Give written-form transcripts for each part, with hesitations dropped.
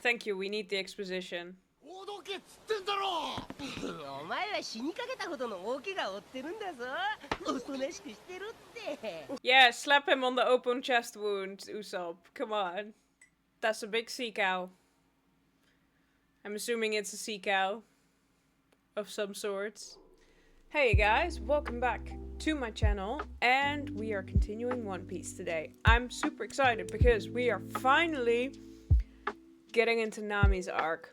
Thank you, we need the exposition. Yeah, slap him on the open chest wound, Usopp. Come on. That's a big sea cow. I'm assuming it's a sea cow of some sorts. Hey guys, welcome back to my channel, and we are continuing One Piece today. I'm super excited because we are finally getting into Nami's arc,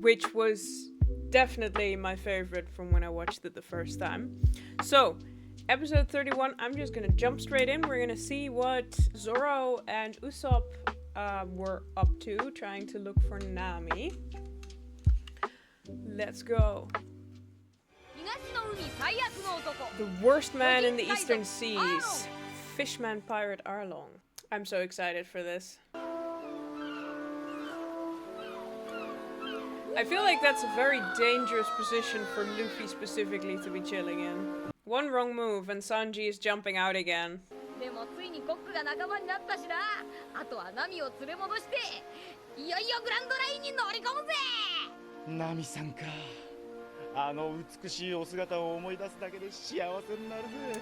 which was definitely my favorite from when I watched it the first time. So, episode 31, I'm just gonna jump straight in. We're gonna see what Zoro and Usopp were up to, trying to look for Nami. Let's go. The worst man in the eastern seas. Fishman pirate Arlong. I'm so excited for this. I feel like that's a very dangerous position for Luffy specifically to be chilling in. One wrong move and Sanji is jumping out again. Nami-sanか。あの美しいお姿を思い出すだけで幸せになるぜ。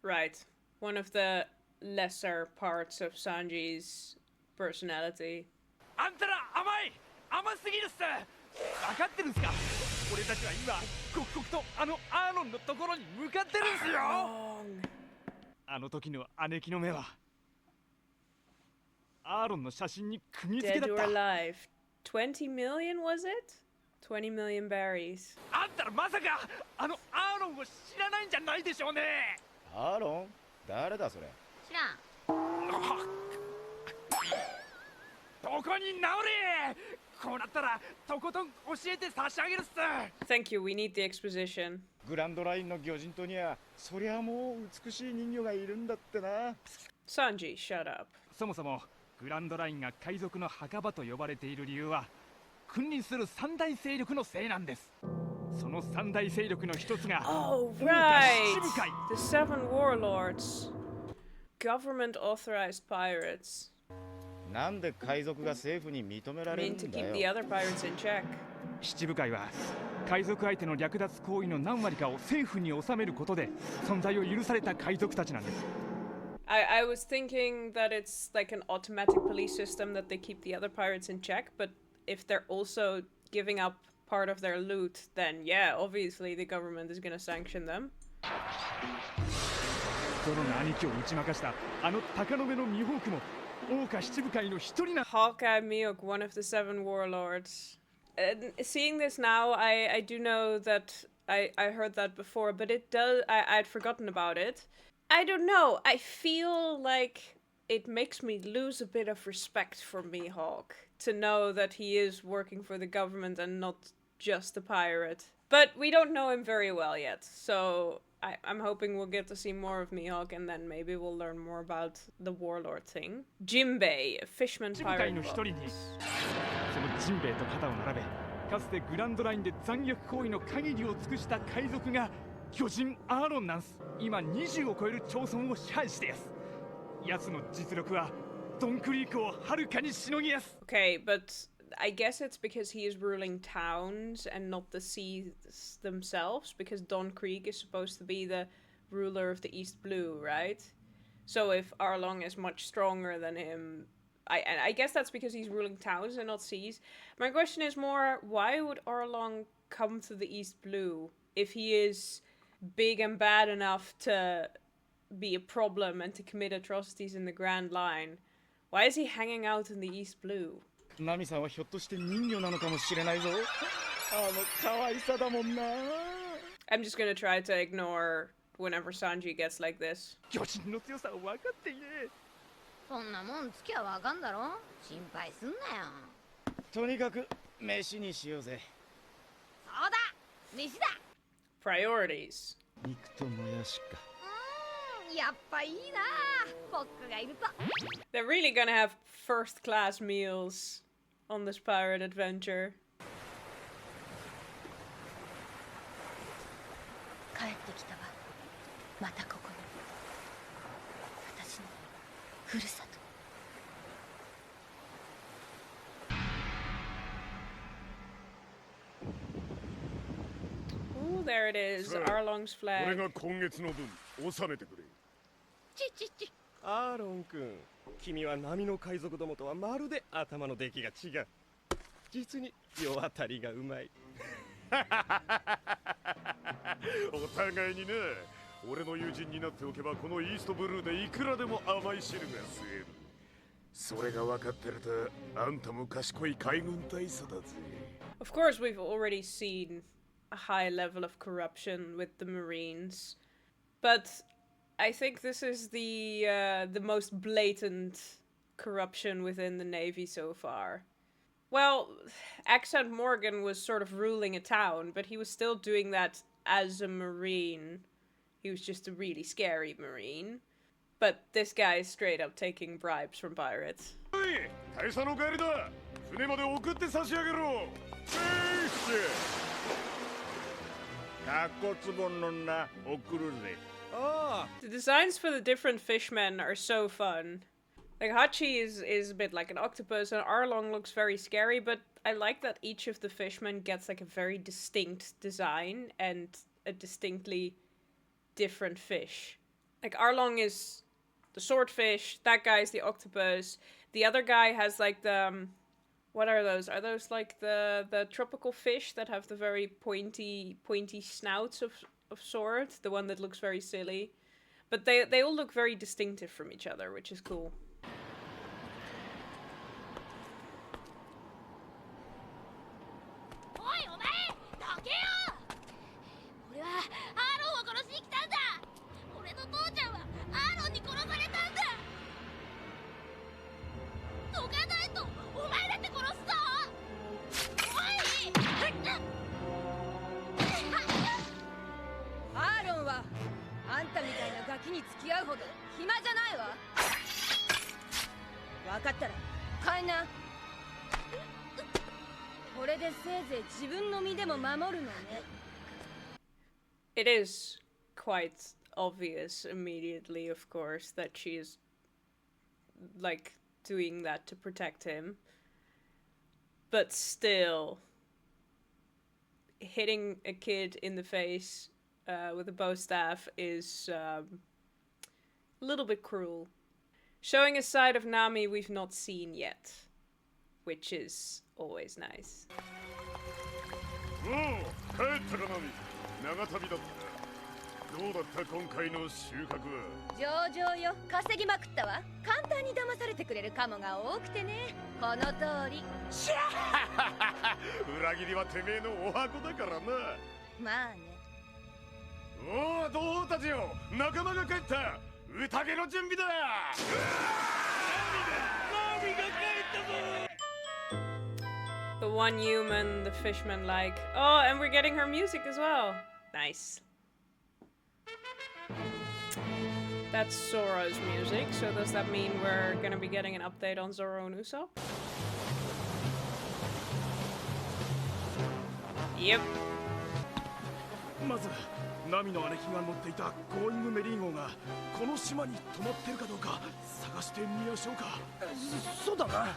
Right. One of the lesser parts of Sanji's personality. あんたら甘すぎるっす。分かってるんすか。俺たちは今刻々とあのアーロンのところに向かってるんすよ。あの時の姉貴の目はアーロンの写真に釘付けだった。 Dead or alive. 20 million was it? 20 million berries. あんたらまさかあのアーロンを知らないんじゃないでしょうね。アーロン？誰だそれ？知らん。どこに直れ。こうなったらとことん教えて差し上げるっす。 Thank you, we need the exposition. グランドラインの魚人島にはそりゃもう美しい人魚がいるんだってな。Sanji, shut up. そもそもグランドラインが海賊の墓場と呼ばれている理由は君臨する三大勢力のせいなんです。その三大勢力の一つが Oh, right! The seven warlords. Government authorized pirates. なんで海賊が政府に認められるん To だ keep よ。 the other pirates in check. 七部会は海賊相手の略奪行為の何割かを政府に収めることで存在を許された海賊たちなんです。I was thinking that it's like an automatic police system that they keep the other pirates in check, but if they're also giving up part of their loot, then yeah, obviously the government is gonna sanction them. ゾロの兄貴を打ち負かしたあの鷹の目のミホークも桜花七部会の一人な。 Hawkeye Mihawk, one of the seven warlords. Seeing this now, I do know that I heard that before, but it does. I'd forgotten about it. I don't know. I feel like it makes me lose a bit of respect for Mihawk to know that he is working for the government and not just a pirate. But we don't know him very well yet, so I'm hoping we'll get to see more of Mihawk, and then maybe we'll learn more about the warlord thing. Jinbei, a fisherman pirate. そのジンベエと肩を並べ、かつてグランドラインで残虐行為の限りを尽くした海賊が巨人アーロンなんす。今20を超える町村を支配してやす。奴の実力はドンクリークをはるかにしのぎやす。 Okay, but I guess it's because he is ruling towns and not the seas themselves, because Don Creek is supposed to be the ruler of the East Blue, right? So if Arlong is much stronger than him, I guess that's because he's ruling towns and not seas. My question is more, why would Arlong come to the East Blue if he is big and bad enough to be a problem and to commit atrocities in the Grand Line? Why is he hanging out in the East Blue? ナミさんはひょっとして人魚なのかもしれないぞ。あの可愛さだもんな。I'm just gonna try to ignore whenever Sanji gets like this. 巨人の強さを分かっていねえ。そんなもんつきゃわかんだろ。心配すんなよ。とにかく飯にしようぜ。そうだ、飯だ。Priorities. 肉ともやしか。やっぱいいな。僕がいると。 They're really gonna have first class meals on this pirate adventure. 帰ってきたわ。またここに。私のふるさと。 Ooh, there it is. Sir, Arlong's これ flag. が今月の分納めてくれ。アーロン君、君は波の海賊どもとはまるで頭の出来が違う。実に世渡りがうまい。お互いにね、俺の友人になっておけばこのイーストブルーでいくらでも甘い汁が吸える。それが分かってると、あんたも賢い海軍大佐だぜ。 Of course, we've already seen a high level of corruption with the Marines, but I think this is the most blatant corruption within the Navy so far. Well, Accent Morgan was sort of ruling a town, but he was still doing that as a Marine. He was just a really scary Marine. But this guy is straight up taking bribes from pirates. おい、大佐の帰りだ。船まで送って差し上げろ。かっこつぼんのな、送るぜ。ああ、 The designs for the different fishmen are so fun. Like, Hachi is a bit like an octopus, and Arlong looks very scary, but I like that each of the fishmen gets like a very distinct design and a distinctly different fish. Like, Arlong is the swordfish, that guy's the octopus, the other guy has like the... what are those? Are those like the tropical fish that have the very pointy snouts of sword? The one that looks very silly. But they all look very distinctive from each other, which is cool. おいお前どけよ。俺はアーロンを殺しに来たんだ。俺の父ちゃんはアーロンに殺されたんだ。どかないとお前だって殺すぞ。おいアーロンはあんたみたいなガキに付き合うほど暇じゃないわ。分かったら帰んな。これでせいぜい自分の身でも守るのね。 It is quite obvious immediately, of course, that she is like doing that to protect him. But still, hitting a kid in the face with a bow staff is a little bit cruel. Showing a side of Nami we've not seen yet, which is always nice. おう、帰ったかナミ。長旅だった。どうだった今回の収穫は。上々よ。稼ぎまくったわ。簡単に騙されてくれるカモが多くてね。この通り。しゃ裏切りはてめえのお箱だからな。まあね。おお、同胞たちよ、仲間が帰った。宴の準備だ。ナミが帰ったぞ。 The one human the fishmen like. Oh, and we're getting her music as well. Nice. That's Zoro's music, so does that mean we're gonna be getting an update on Zoro and Usopp? Yep. まずナミの姉貴が乗っていたゴーイングメリー号がこの島に止まってるかどうか探してみましょうか。そうだな。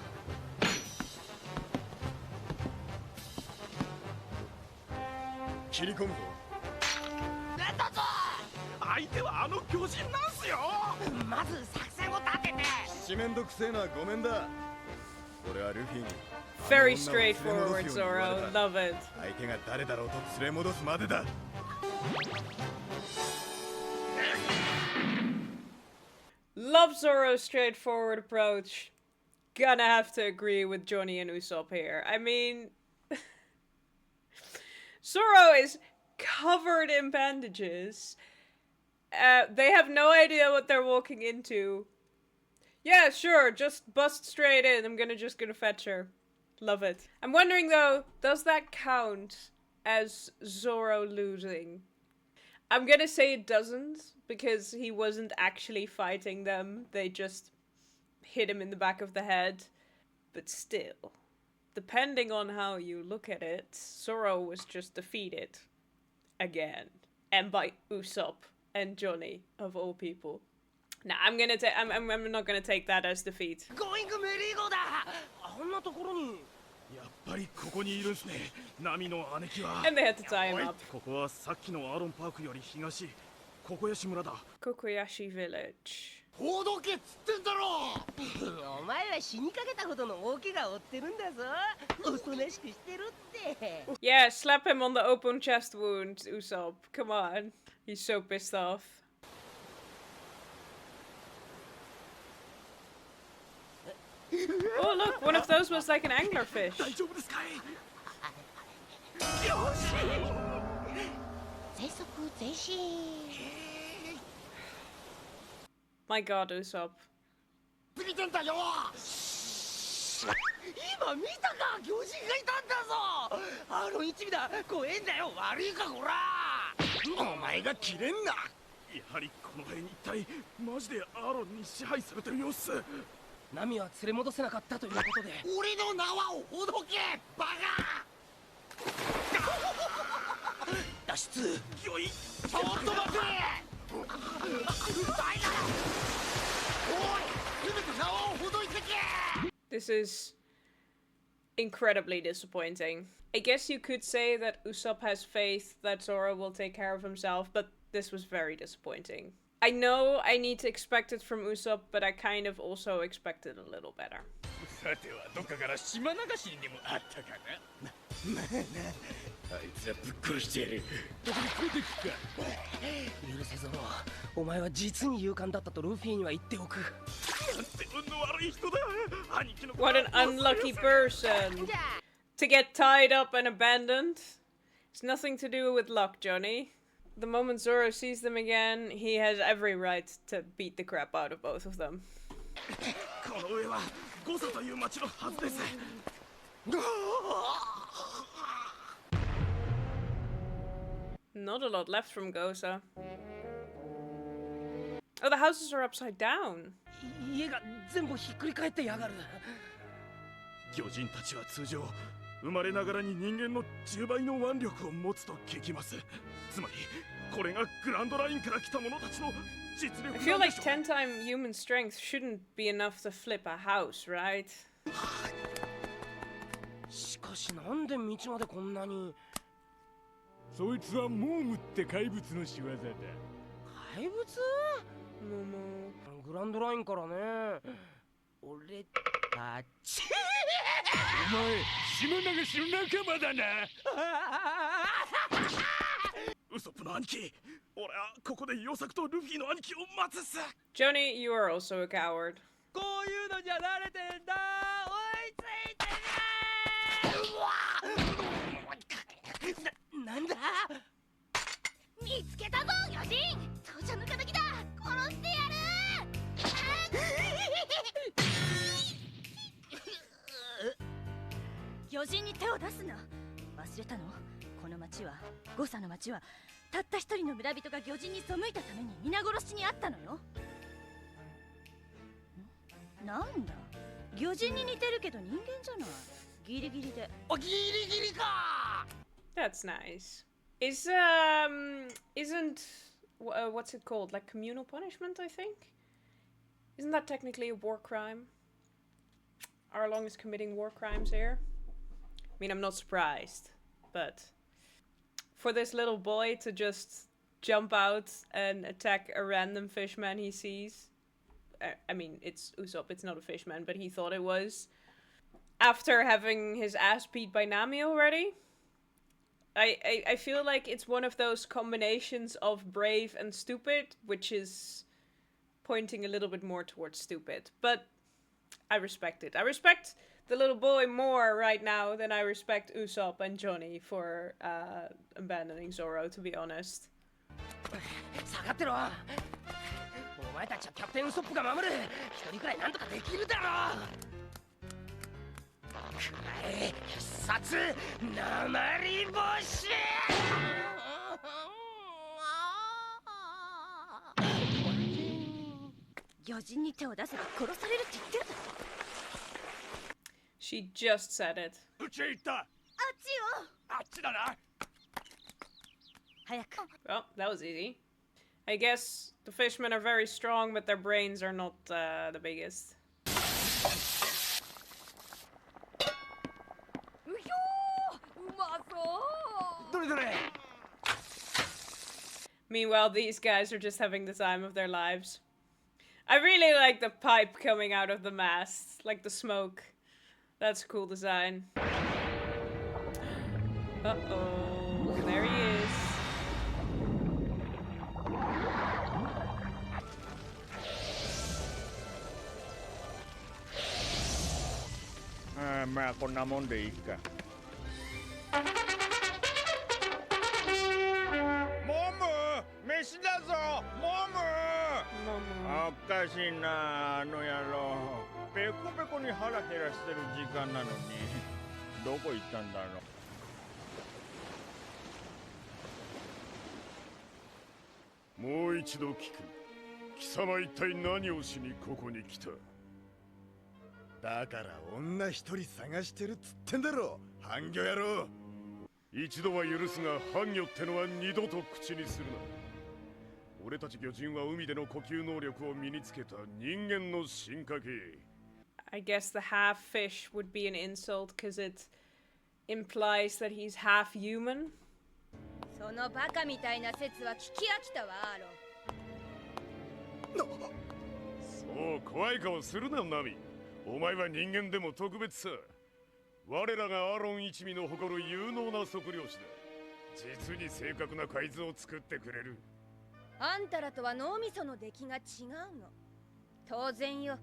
切り込むぞ。なんだぞ。相手はあの巨人なんすよ。まず作戦を立てて。七面倒くせえのはごめんだ。俺はルフィに Very straightforward, Zoro. Love it. 相手が誰だろうと連れ戻すまでだ。Love Zoro's straightforward approach. Gonna have to agree with Johnny and Usopp here. I mean... Zoro is covered in bandages. They have no idea what they're walking into. Yeah, sure, just bust straight in. I'm just gonna fetch her. Love it. I'm wondering though, does that count as Zoro losing? I'm gonna say it doesn't, because he wasn't actually fighting them. They just hit him in the back of the head. But still, depending on how you look at it, Zoro was just defeated. Again. And by Usopp and Johnny, of all people. Nah, I'm not gonna take that as defeat. ゴーイングメリーゴーだ。あんなところに。やっぱりここにいるんすね。ナミの姉貴は。 And they had to tie him up. ここはさっきのアーロンパークより東、ココヤシ村だ。 Kokoyashi Village. ほどけっつってんだろ。お前は死にかけたほどの大怪我を負ってるんだぞ。おとなしくしてるって。 Yeah, slap him on the open chest wound, Usopp. Come on. He's so pissed off. Oh, look, one of those was like an anglerfish. 大丈夫ですかい。全速前進。 My god, Usopp. 見てんだよ。今見たか、魚人がいたんだぞ。アーロン一味だ。怖えんだよ。悪いかこら。お前が切れんな。やはりこの辺一帯マジでアーロンに支配されてる様子。ナミは連れ戻せなかったということで。俺の縄をほどけ、バカ。脱出。よい。ちょっと待て。おい、せめて縄をほどいてけ。 This is incredibly disappointing. I guess you could say that Usopp has faith that Zoro will take care of himself, but this was very disappointing. I know I need to expect it from Usopp, but I kind of also expected a little better. さてはどっかから島流しにでもあったかな。あいつらぶっ殺してやる。許せゾロ。お前は実に勇敢だったとルフィには言っておく。なんて運の悪い人だ。兄貴の。 What an unlucky person to get tied up and abandoned. It's nothing to do with luck, Johnny. The moment Zoro sees them again, he has every right to beat the crap out of both of them. この上はゴサという町のはずです。 Not a lot left from Gosa. Oh, the houses are upside down. 家が全部ひっくり返ってやがる。魚人たちは通常生まれながらに人間の10倍の腕力を持つと聞きます。つまりこれがグランドラインから来た者たちの実力なんでしょう。 I feel like 10-time human strength shouldn't be enough to flip a house, right? しかしなんで道までこんなに。そいつはモームって怪物の仕業だ。怪物？グランドラインからね。俺たち。お前島流しの仲間だな。ウソップの兄貴、俺はここでヨサクとルフィの兄貴を待つさ。 Johnny, you are also a coward. こういうのじゃ慣れてんだ。追いついてね。なんだ。見つけたぞ魚人。父ちゃんの敵だ。殺してやる。魚人に手を出すな。忘れたの？この町は、ゴサの町はたった一人の村人が魚人に背いたために皆殺しにあったのよ。なんだ、魚人に似てるけど人間じゃない。ギリギリで。ギリギリか。 That's nice. Isn't what's it called? Like communal punishment, I think? Isn't that technically a war crime? Arlong is committing war crimes here. I mean, I'm not surprised, but for this little boy to just jump out and attack a random fishman he sees. I mean, it's Usopp, it's not a fishman, but he thought it was. After having his ass beat by Nami already. I feel like it's one of those combinations of brave and stupid, which is pointing a little bit more towards stupid. But I respect it. I respect the little boy more right now than I respect Usopp and Johnny for abandoning Zoro, to be honest. 下がってろ。お前たちはキャプテンウソップが守る。一人くらいなんとかできるだろう。必殺鉛星。魚人に手を出せば殺されるって言ってるだろ。 She just said it. うちへ行った。あっちよ。あっちだな。早く。 Well, that was easy. I guess the fishmen are very strong, but their brains are not the biggest. Meanwhile, these guys are just having the time of their lives. I really like the pipe coming out of the mast, like the smoke. That's a cool design. Uh-oh, there he is.まあこんなもんでいいか。モム、飯だぞ、モム。おかしいな、あの野郎。ペコペコに腹減らしてる時間なのに、どこ行ったんだろう。もう一度聞く。貴様一体何をしにここに来た？だから女一人探してるっつってんだろ、半魚野郎。一度は許すが、半魚ってのは二度と口にするな。俺たち魚人は海での呼吸能力を身につけた人間の進化系。I guess the half fish would be an insult because it implies that he's half human. そのバカみたいな説は聞き飽きたわ、アーロン。そう怖い顔するな、ナミ。お前は人間でも特別さ。我らがアロン一味の誇る有能な測量士だ。実に正確な海図を作ってくれる。あんたらとは脳みその出来が違うの。当然よ。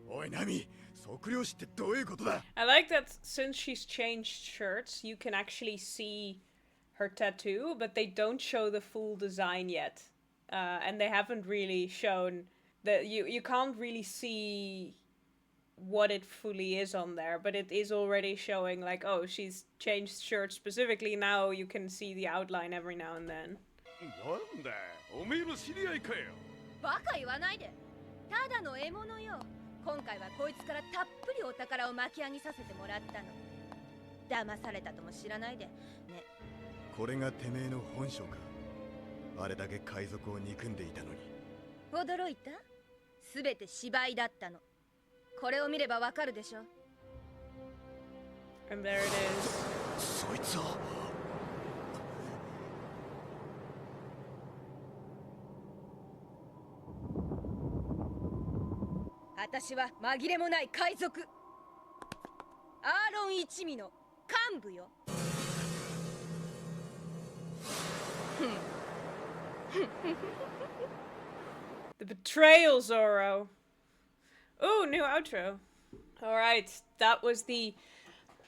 おいナミ、測量士ってどういうことだ？ I like that since she's changed shirts, you can actually see her tattoo, but they don't show the full design yet. And they haven't really shown that you can't really see what it fully is on there, but it is already showing like, oh, she's changed shirts specifically. Now you can see the outline every now and then. なんだ、おめえの知り合いかよ。バカ言わないで。ただの獲物よ。今回はこいつからたっぷりお宝を巻き上げさせてもらったの。騙されたとも知らないでね。これがてめえの本性か。あれだけ海賊を憎んでいたのに。驚いた？すべて芝居だったの。これを見ればわかるでしょ。And there it is. そいつは。私は紛れもない海賊。アーロン一味の幹部よ。The betrayal, Zoro. Ooh, new outro. Alright, that was the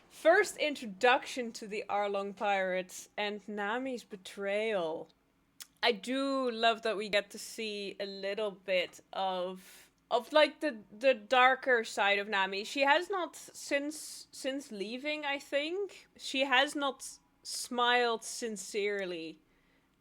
first introduction to the Arlong Pirates and Nami's betrayal. I do love that we get to see a little bit of like the darker side of Nami. She has not since leaving, I think. She has not smiled sincerely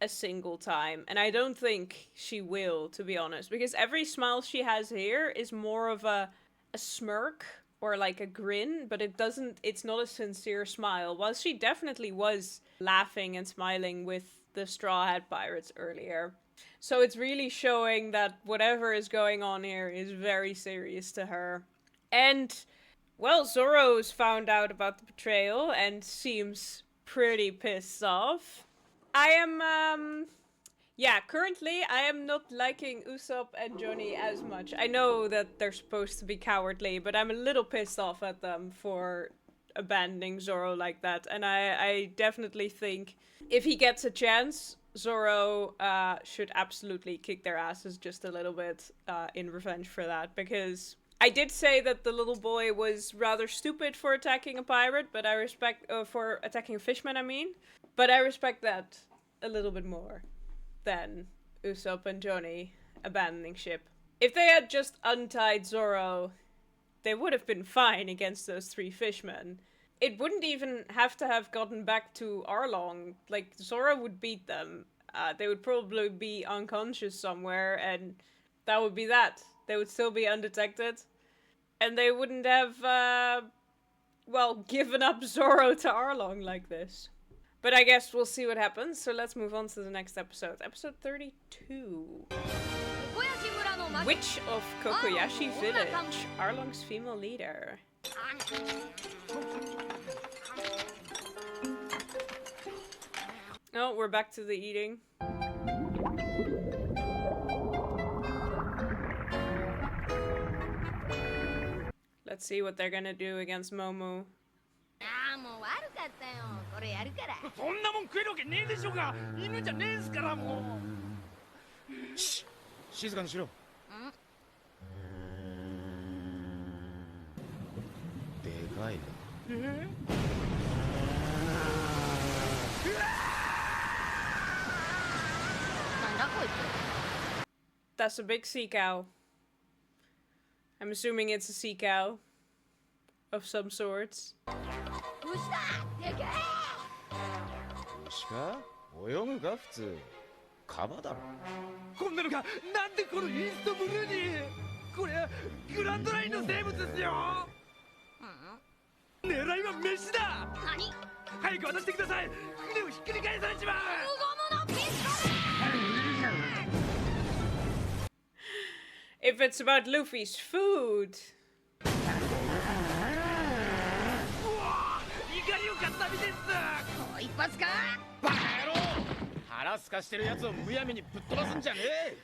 a single time, and I don't think she will, to be honest, because every smile she has here is more of a smirk or like a grin, but it's not a sincere smile, while she definitely was laughing and smiling with the Straw Hat Pirates earlier. So it's really showing that whatever is going on here is very serious to her. And, well, Zoro's found out about the betrayal and seems pretty pissed off. I am, currently I am not liking Usopp and Johnny as much. I know that they're supposed to be cowardly, but I'm a little pissed off at them for abandoning Zoro like that. And I definitely think if he gets a chance, Zoro should absolutely kick their asses just a little bit in revenge for that. Because I did say that the little boy was rather stupid for attacking a pirate, but I respect, for attacking a fishman, I mean. But I respect that a little bit more than Usopp and Johnny abandoning ship. If they had just untied Zoro, they would have been fine against those three fishmen. It wouldn't even have to have gotten back to Arlong. Like, Zoro would beat them. They would probably be unconscious somewhere, and that would be that. They would still be undetected. And they wouldn't have, given up Zoro to Arlong like this. But I guess we'll see what happens. So let's move on to the next episode. Episode 32. Witch of Kokoyashi Village. Arlong's female leader. Oh, we're back to the eating. Let's see what they're gonna do against Momo. もう悪かったよ。これやるから。そんなもん食えるわけねえでしょうが。犬じゃねえんすからもう。静かにしろ。でかいな。なんだこいつ。 That's a big sea cow. I'm assuming it's a sea cow of some sorts. 牛だ。でけえ。牛か？泳ぐか普通。カバだろ。こんなのがなんでこのイーストブルーに。これグランドラインの生物ですよ。狙いは飯だ。何？早く渡してください。船をひっくり返されちまう。無言のピストル。 If it's about Luffy's food. 怒りを買ったみです。もう一発か？バカ野郎！腹すかしてるやつをむやみにぶっ飛ばすんじゃねえ。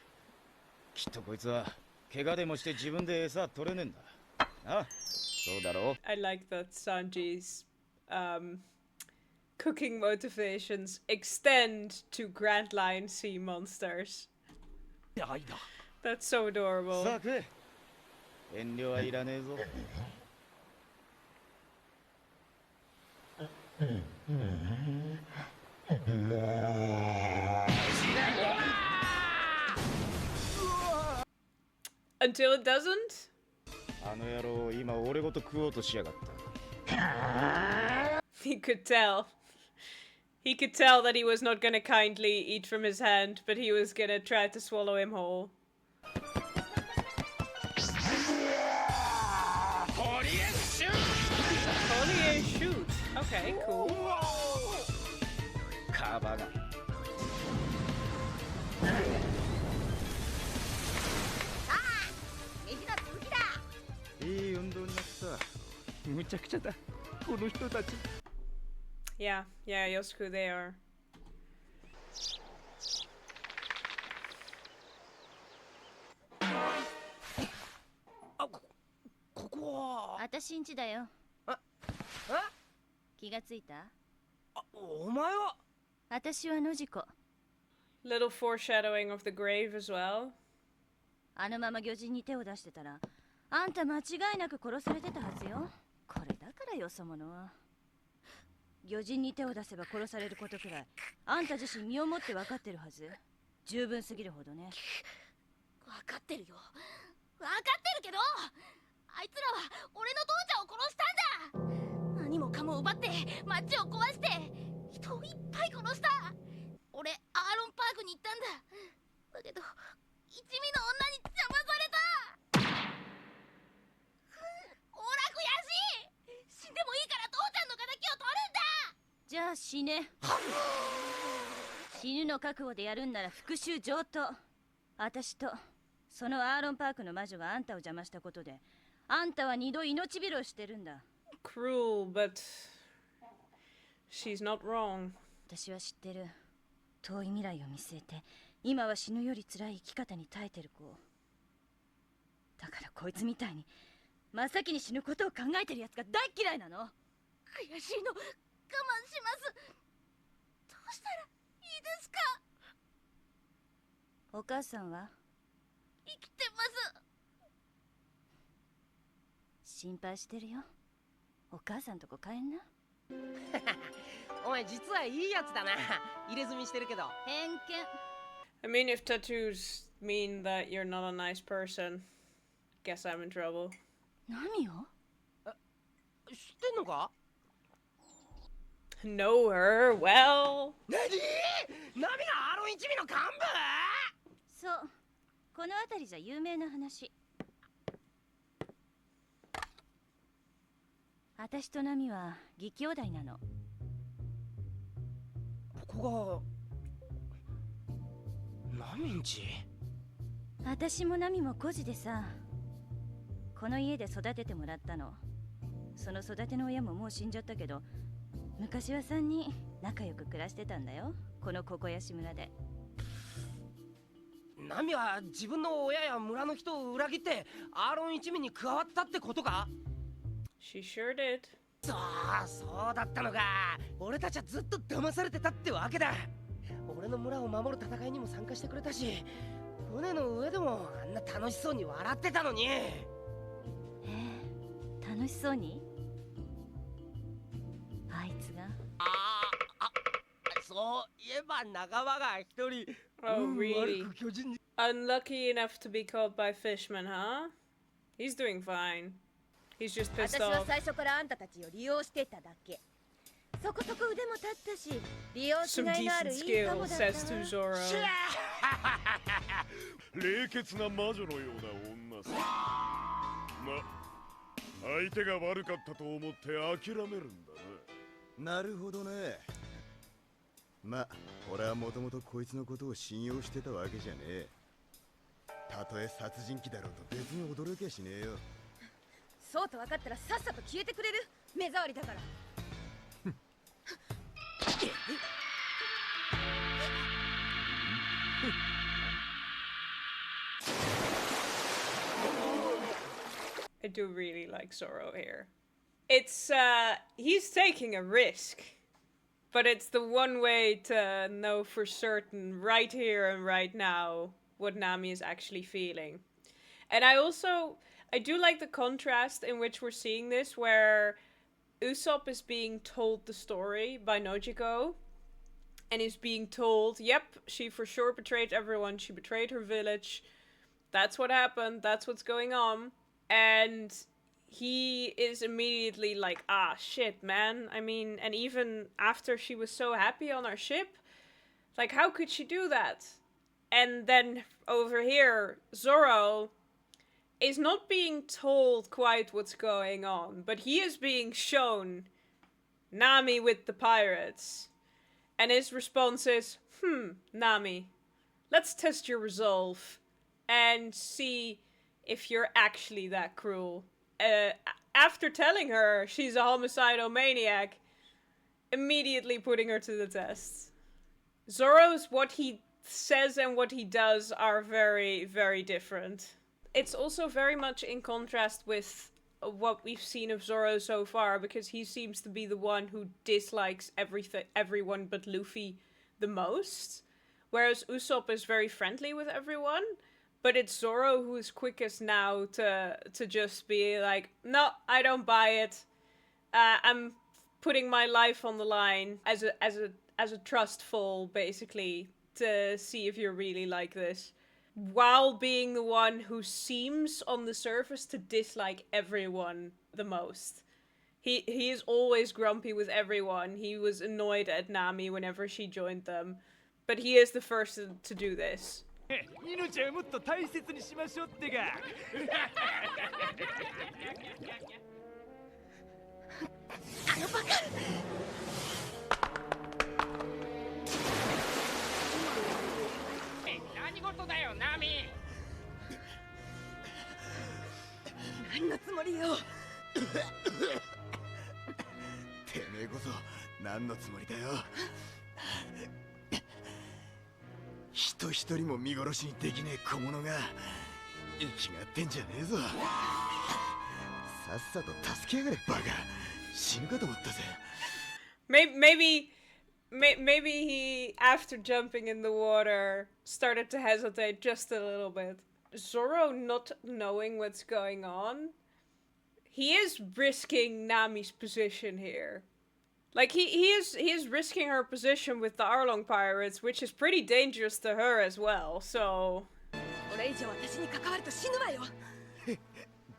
きっとこいつは怪我でもして自分で餌取れねえんだ。あ、そうだろう。I like that Sanji's cooking motivations extend to Grand Line sea monsters. That's so adorable. さあ食え。遠慮はいらねえぞ。Until it doesn't? あの野郎今俺ごと食おうとしやがった。He could tell. He could tell that he was not gonna kindly eat from his hand, but he was gonna try to swallow him whole. Holy shoot! Okay, cool. カバが。いい運動になった。むちゃくちゃだ。この人たち。Yeah, Yosuke, they are. ここは。私んちだよ。え？気がついた？お前は。私は野次子。 Little foreshadowing of the grave as well. あのまま魚人に手を出してたら、あんた間違いなく殺されてたはずよ。これだからよそ者は。魚人に手を出せば殺されることくらい、あんた自身身をもって分かってるはず。十分すぎるほどね。分かってるよ。分かってるけど、あいつらは俺の父ちゃんを殺したんだ。何もかも奪って町を壊して人をいっぱい殺した。俺アーロンパークに行ったんだ。だけど一味の女に邪魔された。オラ悔しい。死んでもいいから父ちゃんの敵を取るんだ。じゃあ死ね。死ぬの覚悟でやるんなら復讐上等。私とそのアーロンパークの魔女があんたを邪魔したことで、あんたは二度命拾いしてるんだ。Cruel, but she's not wrong. 私は知ってる。遠い未来を見据えて今は死ぬより辛い生き方に耐えてる子。だからこいつみたいに真っ先に死ぬことを考えてるやつが大嫌いなの。悔しいの我慢します。どうしたらいいですか？お母さんは生きてます。心配してるよ。お母さんとこ帰んな。お前実はいいやつだな。入れ墨してるけど。偏見。I mean, if tattoos mean that you're not a nice person, guess I'm in trouble. 何よ？知ってんのか？ Know her well. 何？ナミがアーロン一味の幹部？そう。この辺りじゃ有名な話。私とナミは義兄弟なの。こがナミんち？私もナミも孤児でさ、この家で育ててもらったの。その育ての親ももう死んじゃったけど、昔は3人仲良く暮らしてたんだよ、このココヤシ村で。ナミは自分の親や村の人を裏切ってアーロン一味に加わったってことか？ She sure did. そうだったのか。俺たちはずっと騙されてたってわけだ。俺の村を守る戦いにも参加してくれたし、船の上でもあんな楽しそうに笑ってたのに。楽しそうに？あいつが？そういえば仲間が一人。Oh, really? Unlucky enough to be caught by fishmen, huh? He's doing fine. He's just pissed 私は off. 最初からあんたたちを利用してただけ。そこそこ腕も立ったし、利用し Some がいのあ decent るいいか skill, もだった says to な。Zoro. 冷血な魔女のような女さ。相手が悪かったと思って諦めるんだな。なるほどね。ま、俺はもともとこいつのことを信用してたわけじゃねえ。たとえ殺人鬼だろうと別に驚きゃしねえよ。そうと分かったらさっさと消えてくれる？目障りだから。I do really like Zoro here. It's, he's taking a risk. But it's the one way to know for certain, right here and right now, what Nami is actually feeling. And I do like the contrast in which we're seeing this, where Usopp is being told the story by Nojiko. And is being told, yep, she for sure betrayed everyone. She betrayed her village. That's what happened. That's what's going on. And he is immediately like, ah, shit, man. I mean, and even after she was so happy on our ship, like, how could she do that? And then over here, Zoro is not being told quite what's going on, but he is being shown Nami with the pirates. And his response is, Nami, let's test your resolve and see if you're actually that cruel. After telling her she's a homicidal maniac, immediately putting her to the test. Zoro's what he says and what he does are very, very different. It's also very much in contrast with what we've seen of Zoro so far, because he seems to be the one who dislikes everyone but Luffy the most, whereas Usopp is very friendly with everyone. But it's Zoro who is quickest now to just be like, no, I don't buy it. I'm putting my life on the line as a trust fall, basically, to see if you're really like this. While being the one who seems on the surface to dislike everyone the most. He is always grumpy with everyone. He was annoyed at Nami whenever she joined them. But he is the first to do this. 命はもっと大切にしましょうってか。あのバカ。何事だよ、ナミ。何のつもりよ。てめえこそ何のつもりだよ。人一人も見殺しにできねえ小物が息がってんじゃねえぞ。さっさと助けやがれバカ。死ぬかと思ったぜ。Maybe he, after jumping in the water, started to hesitate just a little bit. Zoro not knowing what's going on, he is risking Nami's position here. Like, he is risking her position with the Arlong pirates, which is pretty dangerous to her as well, so... 俺以上私に関わると死ぬわよ。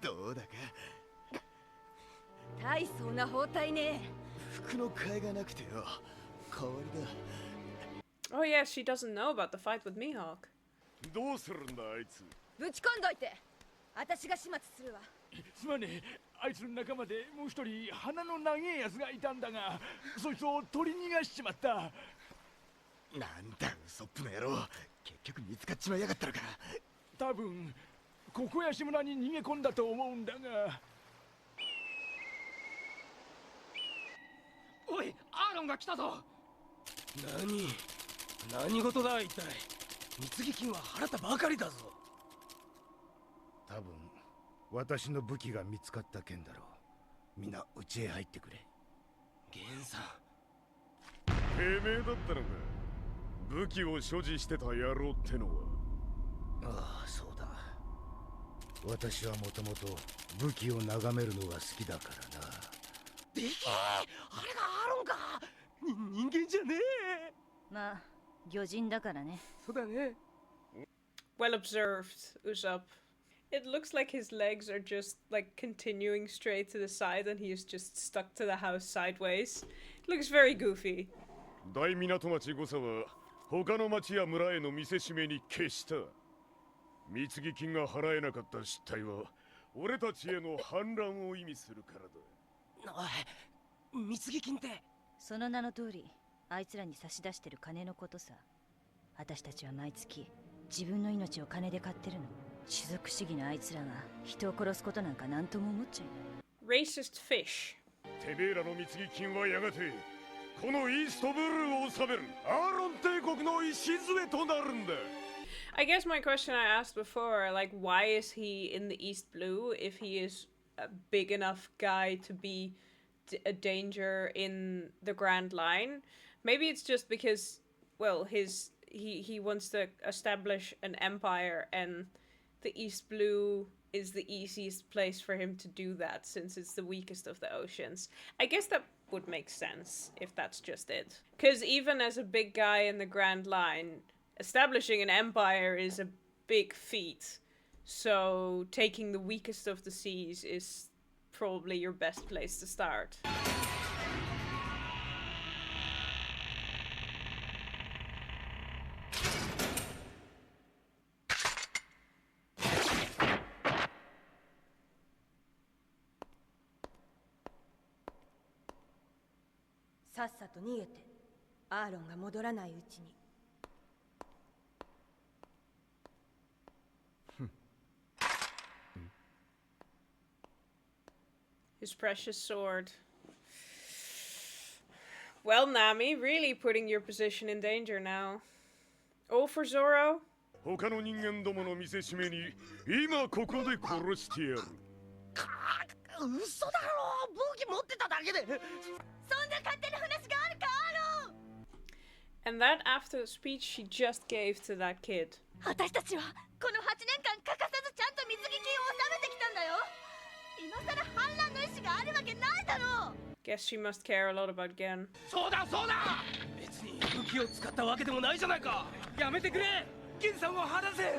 どうだか。大層な包帯ね。服の替えがなくてよ。代わりだ。Oh yeah, she doesn't know about the fight with Mihawk. どうするんだあいつ。ぶち込んどいて。私が始末するわ。すまねえ、あいつの仲間でもう一人鼻の長いやつがいたんだが、そいつを取り逃がしちまった。なんだウソップの野郎、結局見つかっちまいやがったのか。多分ここやし村に逃げ込んだと思うんだが。おい、アーロンが来たぞ。何事だ一体。貢ぎ金は払ったばかりだぞ。多分私の武器が見つかった件だろう。みんな家へ入ってくれ。源さん、てめえだったのか。武器を所持してた野郎ってのは。ああ、そうだ。私はもともと武器を眺めるのが好きだからな。でけえ、あれがアーロンか。人間じゃねえ。まあ魚人だからね。そうだね。 Well observed, Usopp. It looks like his legs are just like continuing straight to the side and he is just stuck to the house sideways. It looks very goofy. 大港町誤差は他の町や村への見せしめに消した。貢ぎ金が払えなかった失態は俺たちへの反乱を意味するからだ。おい、貢ぎ金って。その名の通り、あいつらに差し出してる金のことさ。私たちは毎月自分の命を金で買ってるの。種族主義のあいつらが人を殺すことなんか何とも思っちゃいない。 Racist fish. てめえらの貢ぎ金はやがてこのイーストブルーを治めるアーロン帝国の礎となるんだ。I guess my question I asked before, like, why is he in the East Blue if he is a big enough guy to be a danger in the Grand Line? Maybe it's just because, well, he wants to establish an empire, and the East Blue is the easiest place for him to do that since it's the weakest of the oceans. I guess that would make sense if that's just it. Because even as a big guy in the Grand Line, establishing an empire is a big feat. So taking the weakest of the seas is probably your best place to start. His precious sword. Well, Nami, really putting your position in danger now. Oh, for Zoro? 他の人間どもの見せしめに今ここで殺してやる。嘘だろ、武器持ってただけで。そんな勝手な話があるか、アーロン。 And that after the speech she just gave to that kid. 私たちはこの8年間欠かさずちゃんと水着金を納めてきたんだよ。今さら反乱の意思があるわけないだろう。 Guess she must care a lot about Gen. そうだそうだ。別に武器を使ったわけでもないじゃないか。やめてくれ。ゲンさんを離せ。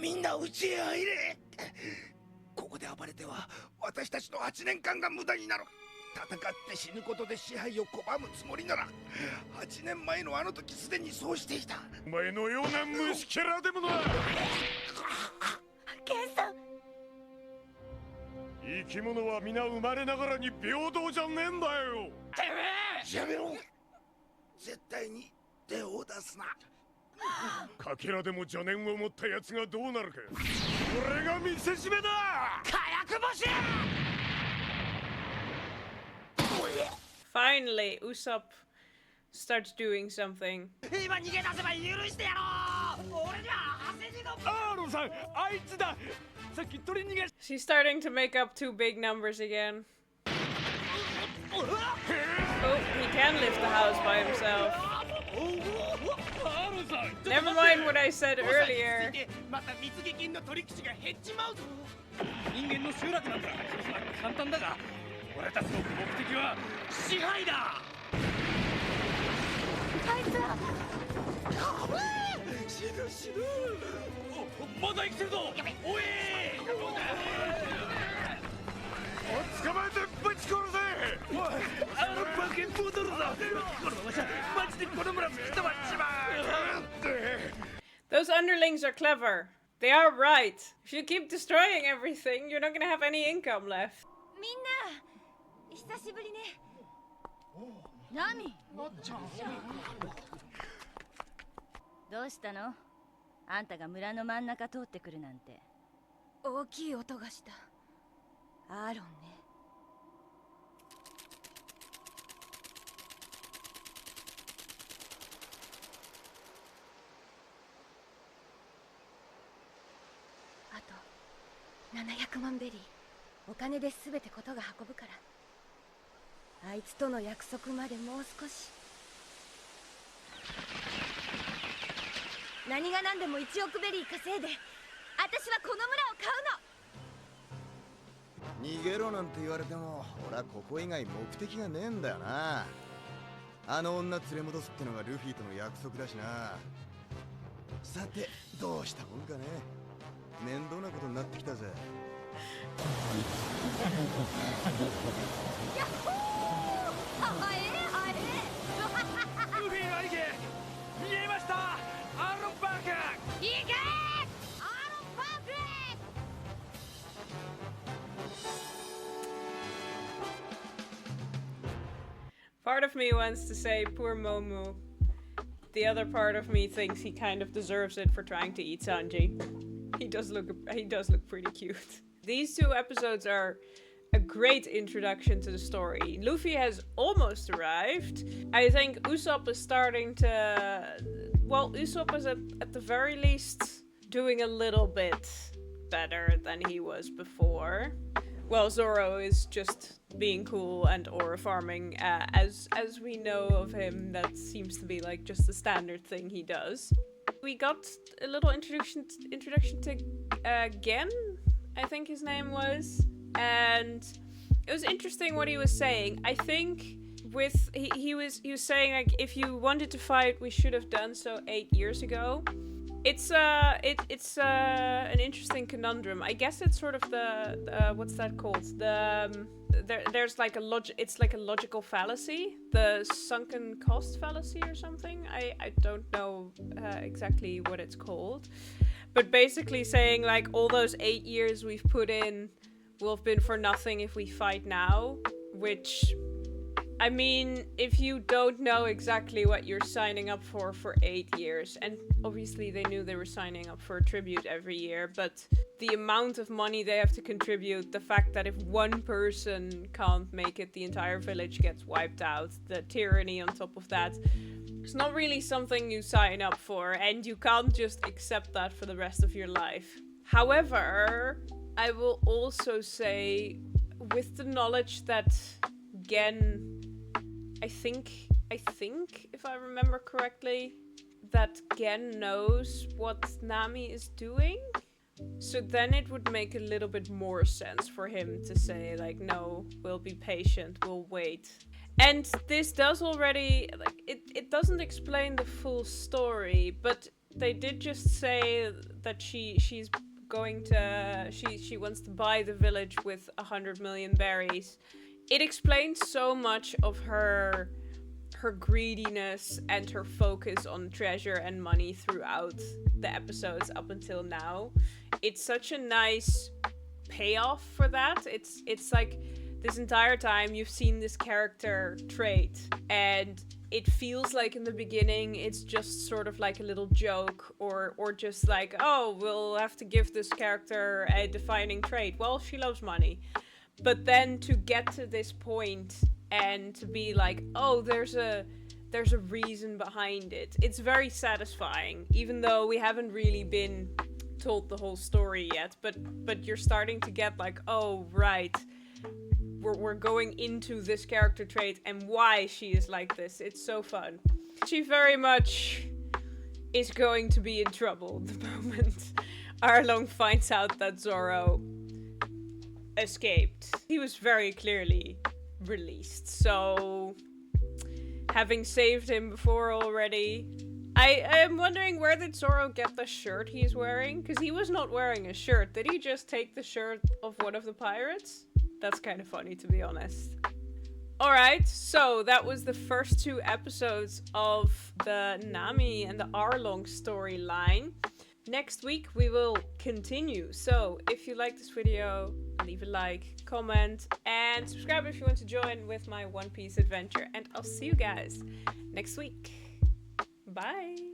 みんな家へ入れ。ここで暴れては私たちの8年間が無駄になる。戦って死ぬことで支配を拒むつもりなら8年前のあの時すでにそうしていた。お前のような虫けらでもな。ケンさん、生き物は皆生まれながらに平等じゃねえんだよ。てめえやめろ。絶対に手を出すな。かけらでも邪念を持ったやつがどうなるか。俺が見せしめだ。火薬星。 Finally, Usopp starts doing something. 今逃げ出せば許してやろう。俺には焦りの。アーロンさん、あいつだ。さっき取り逃がし。 She's starting to make up two big numbers again. Oh, he can lift the house by himself. Never mind what I said earlier. また貢ぎ金の取り口が減っちまうぞ。人間の集落なんだ。簡単だが、俺たちの目的は支配だ。あいつら。死ぬ死ぬ。まだ生きてるぞ。おい。捕まえてぶち殺せ。おい、あのバケ戻るぞ。このままじゃマジでこの村吹き飛ばしちまう。 Those underlings are clever. They are right. If you keep destroying everything, you're not gonna have any income left. みんな、久しぶりね。ナミどうしたの？あんたが村の真ん中通ってくるなんて。大きい音がした。アーロンね。あと700万ベリー、お金で全てことが運ぶから。あいつとの約束までもう少し。何が何でも1億ベリー稼いで、私はこの村を買うの。逃げろなんて言われても俺はここ以外目的がねえんだよな。あの女連れ戻すってのがルフィとの約束だしな。さてどうしたもんかね。面倒なことになってきたぜ。やっほー、はえはえ。ルフィの兄貴見えました。アーロンパーク行けー、アーロンパーク。Part of me wants to say poor Momu. The other part of me thinks he kind of deserves it for trying to eat Sanji. He does look pretty cute. These two episodes are a great introduction to the story. Luffy has almost arrived. I think Usopp is starting to... Well, Usopp is at the very least doing a little bit better than he was before. Well, Zoro is just being cool and ore farming, as we know of him. That seems to be like just the standard thing he does. We got a little introduction to Gen, I think his name was, and it was interesting what he was saying. I think with he was saying like if you wanted to fight, we should have done so 8 years ago. It's an interesting conundrum. I guess it's sort of the what's that called? There's like it's like a logical fallacy, the sunken cost fallacy or something. I don't know exactly what it's called, but basically saying like all those 8 years we've put in will have been for nothing if we fight now, which, I mean, if you don't know exactly what you're signing up for 8 years, and obviously they knew they were signing up for a tribute every year, but the amount of money they have to contribute, the fact that if one person can't make it, the entire village gets wiped out, the tyranny on top of that, it's not really something you sign up for, and you can't just accept that for the rest of your life. However, I will also say, with the knowledge that Gen... I think, if I remember correctly, that Gen knows what Nami is doing. So then it would make a little bit more sense for him to say, like, no, we'll be patient, we'll wait. And this does already, like, it doesn't explain the full story, but they did just say that she wants to buy the village with 100 million berries. It explains so much of her greediness and her focus on treasure and money throughout the episodes up until now. It's such a nice payoff for that. It's like this entire time you've seen this character trait, and it feels like in the beginning it's just sort of like a little joke or just like, oh, we'll have to give this character a defining trait. Well, she loves money. But then to get to this point and to be like, oh, there's a reason behind it. It's very satisfying, even though we haven't really been told the whole story yet. But you're starting to get like, oh, right, we're going into this character trait and why she is like this. It's so fun. She very much is going to be in trouble the moment Arlong finds out that Zoro escaped. He was very clearly released, so having saved him before already, I am wondering, where did Zoro get the shirt he's wearing? Because he was not wearing a shirt. Did he just take the shirt of one of the pirates? That's kind of funny, to be honest. Alright, so that was the first 2 episodes of the Nami and the Arlong storyline. next week we will continue. So if you like this video, leave a like, comment, and subscribe if you want to join with my One Piece adventure. And I'll see you guys next week. Bye!